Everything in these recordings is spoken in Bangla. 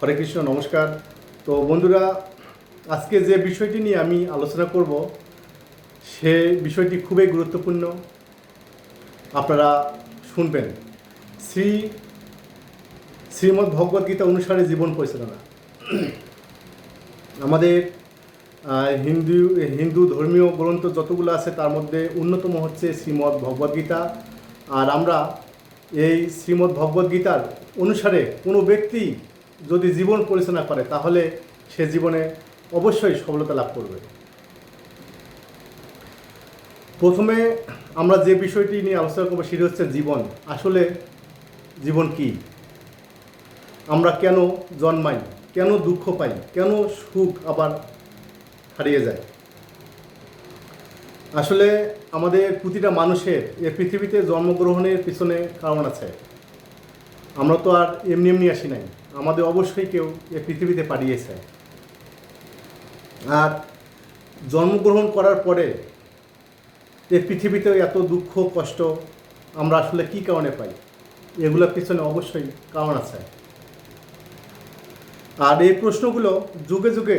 হরে কৃষ্ণ, নমস্কার। তো বন্ধুরা, আজকে যে বিষয়টি নিয়ে আমি আলোচনা করব সে বিষয়টি খুবই গুরুত্বপূর্ণ। আপনারা শুনবেন। শ্রী শ্রীমদ্ ভগবদ্গীতা অনুসারে জীবন পরিচালনা। আমাদের হিন্দু ধর্মীয় গ্রন্থ যতগুলো আছে তার মধ্যে অন্যতম হচ্ছে শ্রীমদ্ ভগবদ্গীতা। আর আমরা এই শ্রীমদ্ ভগবদ্গীতার অনুসারে কোনো ব্যক্তি যদি জীবন পরিচালনা করে তাহলে সে জীবনে অবশ্যই সফলতা লাভ করবে। প্রথমে আমরা যে বিষয়টি নিয়ে আলোচনা করবো সেটি হচ্ছে জীবন। আসলে জীবন কি? আমরা কেন জন্মাই, কেন দুঃখ পাই, কেন সুখ আবার হারিয়ে যায়? আসলে আমাদের প্রতিটা মানুষের এই পৃথিবীতে জন্মগ্রহণের পিছনে কারণ আছে। আমরা তো আর এমনি এমনি আসি নাই, আমাদের অবশ্যই কেউ এই পৃথিবীতে পাঠিয়েছে। আর জন্মগ্রহণ করার পরে এই পৃথিবীতে এত দুঃখ কষ্ট আমরা আসলে কী কারণে পাই? এগুলোর পিছনে অবশ্যই কারণ আছে। আর এই প্রশ্নগুলো যুগে যুগে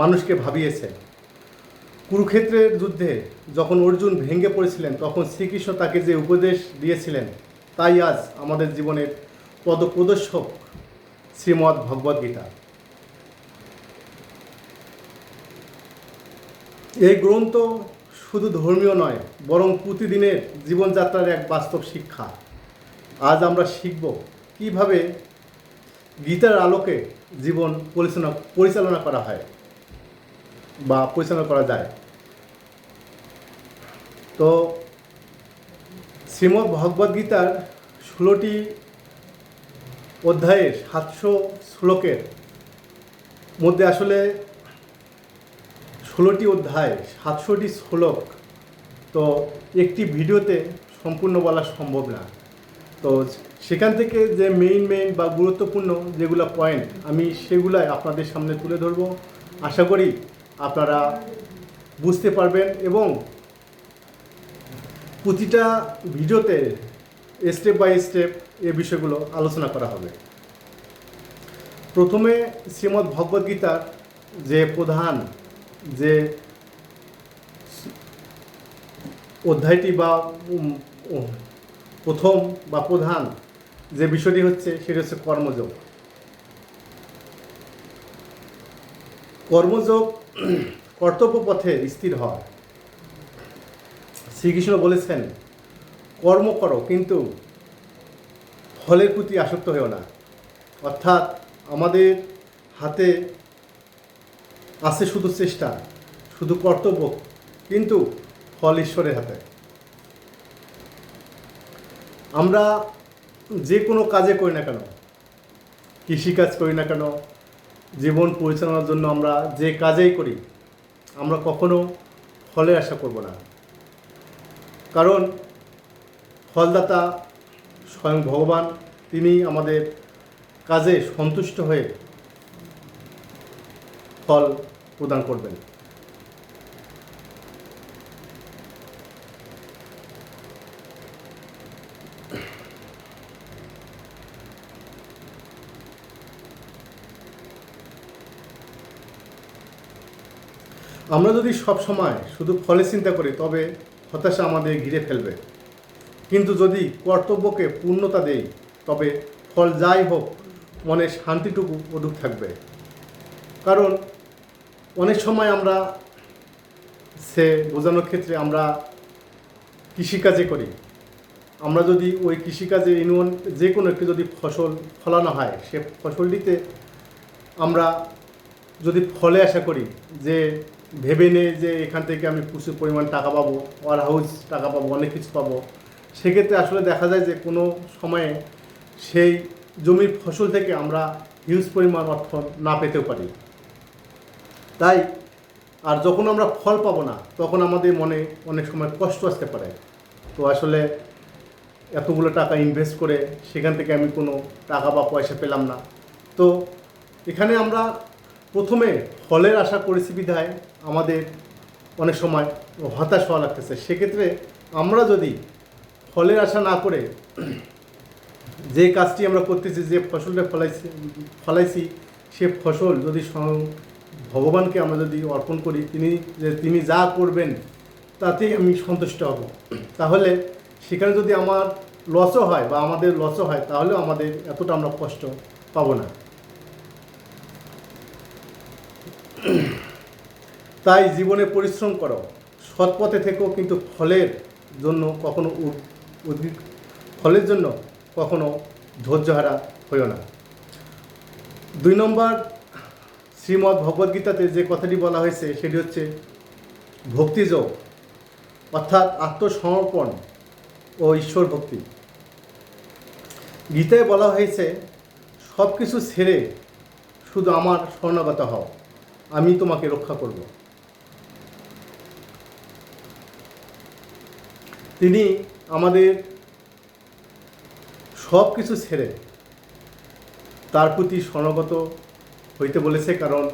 মানুষকে ভাবিয়েছে। কুরুক্ষেত্রের যুদ্ধে যখন অর্জুন ভেঙে পড়েছিলেন তখন শ্রীকৃষ্ণ তাকে যে উপদেশ দিয়েছিলেন তাই আজ আমাদের জীবনের পদপ্রদর্শক শ্রীমদ্ ভগবদ্গীতা। এই গ্রন্থ শুধু ধর্মীয় নয়, বরং প্রতিদিনের জীবনযাত্রার এক বাস্তব শিক্ষা। আজ আমরা শিখব কিভাবে গীতার আলোকে জীবন পরিচালনা করা হয় বা পরিচালনা করা যায়। তো শ্রীমদ্ ভগবদ্গীতার 16টি অধ্যায়ের 700 শ্লোকের মধ্যে আসলে 16টি অধ্যায় 700টি শ্লোক তো একটি ভিডিওতে সম্পূর্ণ বলা সম্ভব না। তো সেখান থেকে যে মেইন বা গুরুত্বপূর্ণ যেগুলো পয়েন্ট আমি সেগুলাই আপনাদের সামনে তুলে ধরব। আশা করি আপনারা বুঝতে পারবেন এবং প্রতিটা ভিডিওতে স্টেপ বাই স্টেপ এই বিষয়গুলো আলোচনা করা হবে। প্রথমে শ্রীমদ্ ভগবদ্গীতার যে প্রধান যে অধ্যায়টি বা প্রথম বা প্রধান যে বিষয়টি হচ্ছে সেটি হচ্ছে কর্মযোগ। কর্মযোগ কর্তব্য পথে স্থির হওয়া। শ্রীকৃষ্ণ বলেছেন, কর্ম করো কিন্তু ফলের প্রতি আসক্ত হও না। অর্থাৎ আমাদের হাতে আছে শুধু চেষ্টা, শুধু কর্তব্য, কিন্তু ফল ঈশ্বরের হাতে। আমরা যে কোনো কাজে করি না কেন, কৃষিকাজ করি না কেন, জীবন পরিচালনার জন্য আমরা যে কাজেই করি আমরা কখনো ফলের আশা করব না। কারণ ফলদাতা স্বয়ং ভগবান, তিনি আমাদের কাজে সন্তুষ্ট হয়ে ফল প্রদান করবেন। আমরা যদি সব সময় শুধু ফলে চিন্তা করি তবে হতাশা আমাদের ঘিরে ফেলবে। কিন্তু যদি কর্তব্যকে পূর্ণতা দেই তবে ফল যাই হোক মনে শান্তিটুকু অটুট থাকবে। কারণ অনেক সময় আমরা সে বোঝানোর ক্ষেত্রে আমরা কৃষিকাজে করি, আমরা যদি ওই কৃষিকাজে যে কোনো একটি যদি ফসল ফলানো হয় সে ফসলটিতে আমরা যদি ফলে আশা করি যে ভেবে নেই যে এখান থেকে আমি প্রচুর পরিমাণ টাকা পাবো, ওয়ার হাউস টাকা পাবো, অনেক কিছু পাবো, সেক্ষেত্রে আসলে দেখা যায় যে কোনো সময়ে সেই জমির ফসল থেকে আমরা হিউজ পরিমাণ অর্থ না পেতেও পারি। তাই আর যখন আমরা ফল পাবো না তখন আমাদের মনে অনেক সময় কষ্ট আসতে পারে। তো আসলে এতগুলো টাকা ইনভেস্ট করে সেখান থেকে আমি কোনো টাকা বা পয়সা পেলাম না। তো এখানে আমরা প্রথমে ফলের আশা করেছি বিধায় আমাদের অনেক সময় হতাশ হওয়া লাগতেছে। সেক্ষেত্রে আমরা যদি ফলের আশা না করে যে কাজটি আমরা করতেছি, যে ফসলটা ফলাইছি সে ফসল যদি ভগবানকে আমরা যদি অর্পণ করি, তিনি যা করবেন তাতেই আমি সন্তুষ্ট হব। তাহলে সেখানে যদি আমার লসও হয় বা আমাদের লসও হয়, তাহলেও আমাদের এতটা আমরা কষ্ট পাবো না। তাই জীবনে পরিশ্রম করো, সৎ পথে থেকো, কিন্তু ফলের জন্য কখনো ধৈর্যহারা হইও না। 2 নম্বর, শ্রীমদ্ ভগবদ্গীতাতে যে কথাটি বলা হয়েছে সেটি হচ্ছে ভক্তিযোগ, অর্থাৎ আত্মসমর্পণ ও ঈশ্বর ভক্তি। গীতায় বলা হয়েছে সব কিছু ছেড়ে শুধু আমার শরণাগত হও, আমি তোমাকে রক্ষা করব। তিনি আমাদের সব কিছু ছেড়ে তার প্রতি শরণাগত হইতে বলেছে, কারণ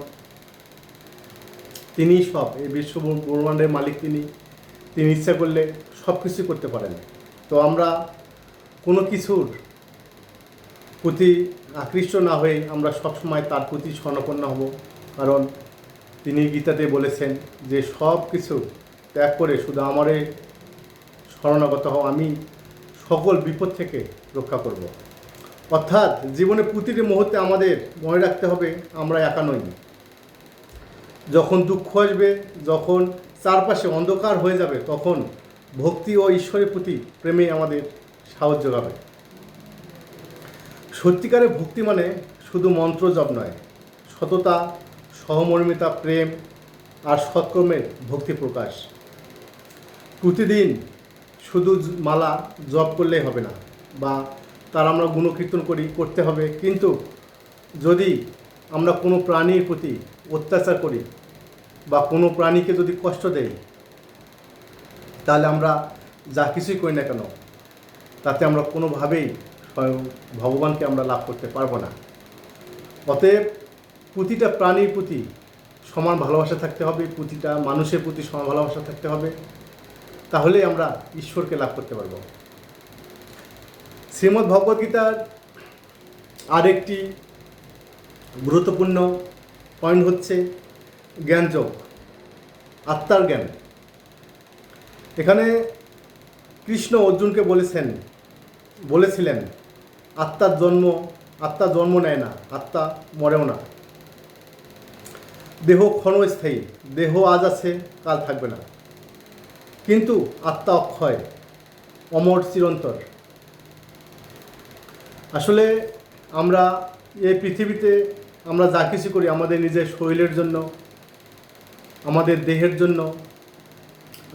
তিনি সব, এই বিশ্ব ব্রহ্মাণ্ডের মালিক। তিনি ইচ্ছা করলে সব কিছু করতে পারেন। তো আমরা কোনো কিছুর প্রতি আকৃষ্ট না হয়ে আমরা সবসময় তার প্রতি শরণাপন্ন হব, কারণ তিনি গীতাতে বলেছেন যে সব কিছু ত্যাগ করে শুধু আমারে শরণাগত হও, আমি সকল বিপদ থেকে রক্ষা করব। অর্থাৎ জীবনে প্রতিটি মুহূর্তে আমাদের মনে রাখতে হবে আমরা একা নই। যখন দুঃখ আসবে, যখন চারপাশে অন্ধকার হয়ে যাবে, তখন ভক্তি ও ঈশ্বরের প্রতি প্রেমে আমাদের সাহায্য যোগাবে। সত্যিকারের ভক্তি মানে শুধু মন্ত্র জপ নয়, সততা, সহমর্মিতা, প্রেম আর সৎকর্মের ভক্তি প্রকাশ। প্রতিদিন শুধু মালা জপ করলেই হবে না, বা তার আমরা গুণকীর্তন করতে হবে, কিন্তু যদি আমরা কোনো প্রাণীর প্রতি অত্যাচার করি বা কোনো প্রাণীকে যদি কষ্ট দেই, তাহলে আমরা যা কিছুই করি না কেন তাতে আমরা কোনোভাবেই স্বয়ং ভগবানকে আমরা লাভ করতে পারবো না। অতএব প্রতিটা প্রাণীর প্রতি সমান ভালোবাসা থাকতে হবে, প্রতিটা মানুষের প্রতি সমান ভালোবাসা থাকতে হবে, তাহলেই আমরা ঈশ্বরকে লাভ করতে পারব। শ্রীমদ্ ভগবদ্গীতার আরেকটি গুরুত্বপূর্ণ পয়েন্ট হচ্ছে জ্ঞানযোগ, আত্মার জ্ঞান। এখানে কৃষ্ণ অর্জুনকে বলেছিলেন আত্মা জন্ম নেয় না, আত্মা মরেও না। দেহ ক্ষণস্থায়ী, দেহ আজ আছে কাল থাকবে না, কিন্তু আত্মা অক্ষয়, অমর, চিরন্তর। আসলে আমরা এই পৃথিবীতে আমরা যা কিছু করি আমাদের নিজের শরীরের জন্য, আমাদের দেহের জন্য।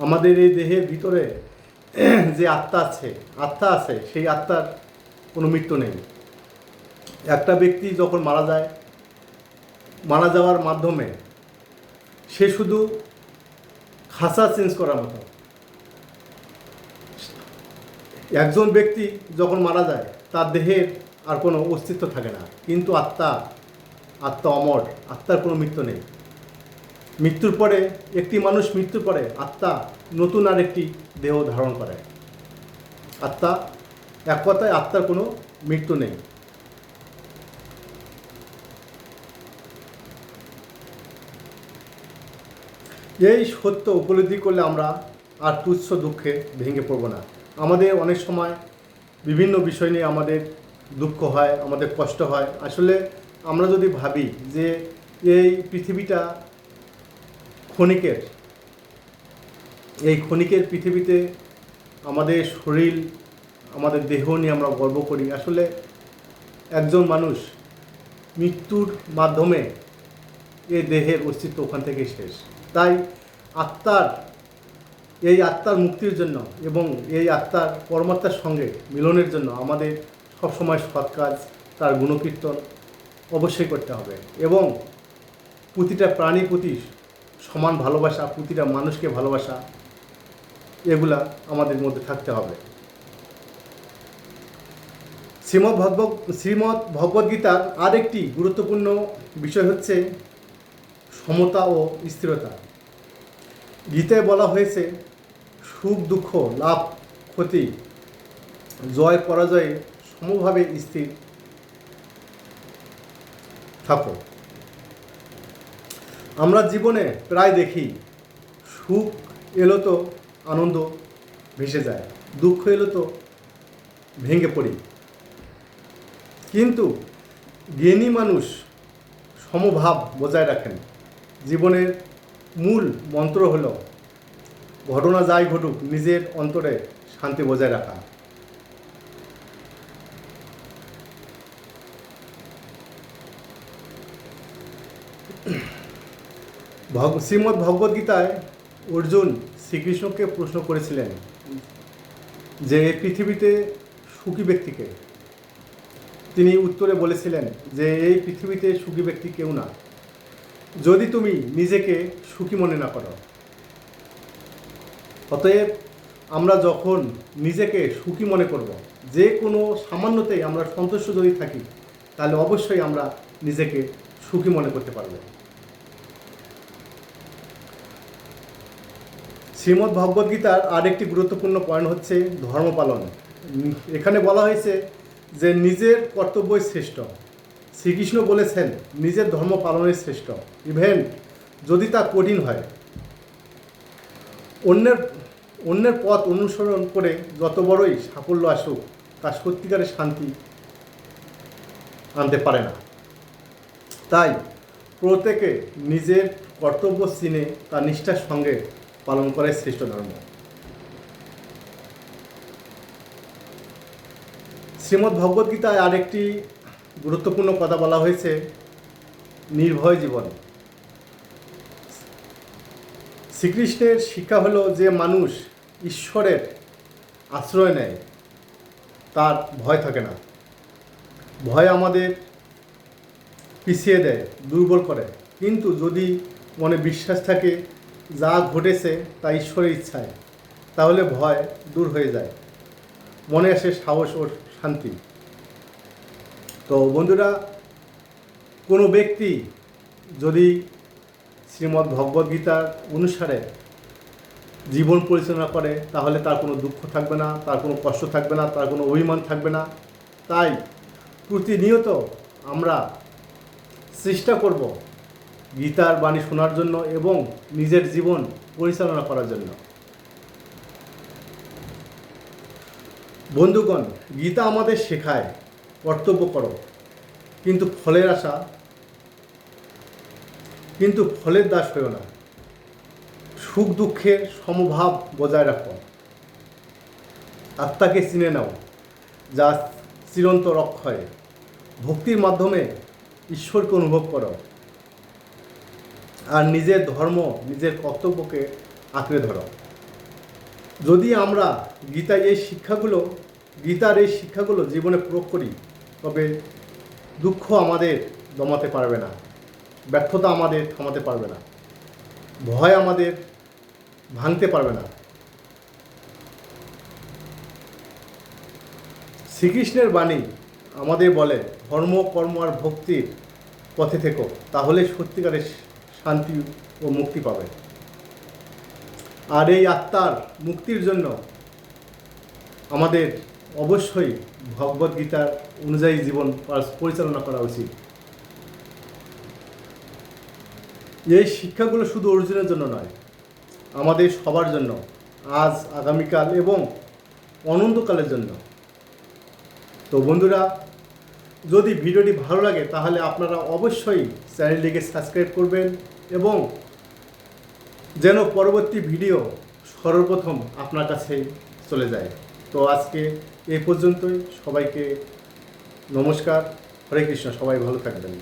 আমাদের এই দেহের ভিতরে যে আত্মা আছে, সেই আত্মার কোনো মৃত্যু নেই। একটা ব্যক্তি যখন মারা যাওয়ার মাধ্যমে সে শুধু খাঁচা চেঞ্জ করার মতো। একজন ব্যক্তি যখন মারা যায় তার দেহের আর কোনো অস্তিত্ব থাকে না, কিন্তু আত্মা অমর, আত্মার কোনো মৃত্যু নেই। মৃত্যুর পরে আত্মা নতুন আরেকটি দেহ ধারণ করে। এক কথায় আত্মার কোনো মৃত্যু নেই। এই সত্য উপলব্ধি করলে আমরা আর তুচ্ছ দুঃখে ভেঙে পড়ব না। আমাদের অনেক সময় বিভিন্ন বিষয় নিয়ে আমাদের দুঃখ হয়, আমাদের কষ্ট হয়। আসলে আমরা যদি ভাবি যে এই পৃথিবীটা ক্ষণিকের পৃথিবীতে আমাদের শরীর, আমাদের দেহ নিয়ে আমরা গর্ব করি। আসলে একজন মানুষ মৃত্যুর মাধ্যমে এই দেহের অস্তিত্ব ওখান থেকেই শেষ। তাই আত্মার মুক্তির জন্য এবং এই আত্মার পরমাত্মার সঙ্গে মিলনের জন্য আমাদের সবসময় সৎ কাজ, তার গুণকীর্তন অবশ্যই করতে হবে, এবং প্রতিটা প্রাণীর প্রতি সমান ভালোবাসা, প্রতিটা মানুষকে ভালোবাসা, এগুলা আমাদের মধ্যে থাকতে হবে। শ্রীমদ্ ভগবদ্গীতার আরেকটি গুরুত্বপূর্ণ বিষয় হচ্ছে সমতা ও স্থিরতা। গীতায় বলা হয়েছে সুখ দুঃখ, লাভ ক্ষতি, জয় পরাজয়ে সমভাবে স্থির থাকো। আমরা জীবনে প্রায় দেখি, সুখ এলো তো আনন্দ ভেসে যায়, দুঃখ এলো তো ভেঙে পড়ি। কিন্তু জ্ঞানী মানুষ সমভাব বজায় রাখেন। জীবনের মূল মন্ত্র হল ঘটনা যাই ঘটুক নিজের অন্তরে শান্তি বজায় রাখা। শ্রীমদ্ ভগবদ্গীতায় অর্জুন শ্রীকৃষ্ণকে প্রশ্ন করেছিলেন যে এই পৃথিবীতে সুখী ব্যক্তিকে। তিনি উত্তরে বলেছিলেন যে এই পৃথিবীতে সুখী ব্যক্তি কেউ না, যদি তুমি নিজেকে সুখী মনে না করো। অতএব আমরা যখন নিজেকে সুখী মনে করব, যে কোনো সামান্যতেই আমরা সন্তুষ্ট যদি থাকি, তাহলে অবশ্যই আমরা নিজেকে সুখী মনে করতে পারব। শ্রীমদ্ ভগবদ্গীতার আরেকটি গুরুত্বপূর্ণ পয়েন্ট হচ্ছে ধর্ম পালন। এখানে বলা হয়েছে যে নিজের কর্তব্যই শ্রেষ্ঠ। শ্রীকৃষ্ণ বলেছেন নিজের ধর্ম পালনই শ্রেষ্ঠ, ইভেন যদি তা কঠিন হয়। অন্যের পথ অনুসরণ করে যত বড়ই সাফল্য আসুক, তা সত্যিকারের শান্তি আনতে পারে না। তাই প্রত্যেকে নিজের কর্তব্য চিনে তা নিষ্ঠার সঙ্গে পালন করাই শ্রেষ্ঠ ধর্ম। শ্রীমদ্ ভগবদ্গীতায় আরেকটি গুরুত্বপূর্ণ কথা বলা হয়েছে নির্ভয় জীবন। শ্রীকৃষ্ণের শিক্ষা হলো যে মানুষ ঈশ্বরের আশ্রয় নেয় তার ভয় থাকে না। ভয় আমাদের পিছিয়ে দেয়, দুর্বল করে। কিন্তু যদি মনে বিশ্বাস থাকে যা ঘটেছে তা ঈশ্বরের ইচ্ছায়, তাহলে ভয় দূর হয়ে যায়, মনে আসে সাহস ও শান্তি। তো বন্ধুরা, কোনো ব্যক্তি যদি শ্রীমদ্ ভগবদ্গীতার অনুসারে জীবন পরিচালনা করে, তাহলে তার কোনো দুঃখ থাকবে না, তার কোনো কষ্ট থাকবে না, তার কোনো অভিমান থাকবে না। তাই প্রতিনিয়ত আমরা চেষ্টা করব গীতার বাণী শোনার জন্য এবং নিজের জীবন পরিচালনা করার জন্য। বন্ধুগণ, গীতা আমাদের শেখায় কর্তব্য করো, কিন্তু ফলের দাস হইও না। সুখ দুঃখের সমভাব বজায় রাখো। আত্মাকে চিনে নাও, যা চিরন্তর অক্ষয়। ভক্তির মাধ্যমে ঈশ্বরকে অনুভব করো, আর নিজের ধর্ম, নিজের কর্তব্যকে আঁকড়ে ধরো। যদি আমরা গীতার এই শিক্ষাগুলো জীবনে প্রয়োগ করি, তবে দুঃখ আমাদের দমাতে পারবে না, ব্যর্থতা আমাদের থামাতে পারবে না, ভয় আমাদের ভাঙতে পারবে না। শ্রীকৃষ্ণের বাণী আমাদের বলে ধর্ম, কর্ম আর ভক্তির পথে থেকো, তাহলে সত্যিকারের শান্তি ও মুক্তি পাবে। আর এই আত্মার মুক্তির জন্য আমাদের অবশ্যই ভগবদ্গীতার অনুযায়ী জীবন পরিচালনা করা উচিত। এই শিক্ষাগুলো শুধু অর্জুনের জন্য নয়, আমাদের সবার জন্য, আজ, আগামীকাল এবং অনন্তকালের জন্য। তো বন্ধুরা, যদি ভিডিওটি ভালো লাগে তাহলে আপনারা অবশ্যই চ্যানেলটিকে সাবস্ক্রাইব করবেন এবং যেন পরবর্তী ভিডিও সর্বপ্রথম আপনার কাছে চলে যায়। তো আজকে এই পর্যন্তই। সবাইকে নমস্কার, হরে কৃষ্ণ। সবাই ভালো থাকবেন।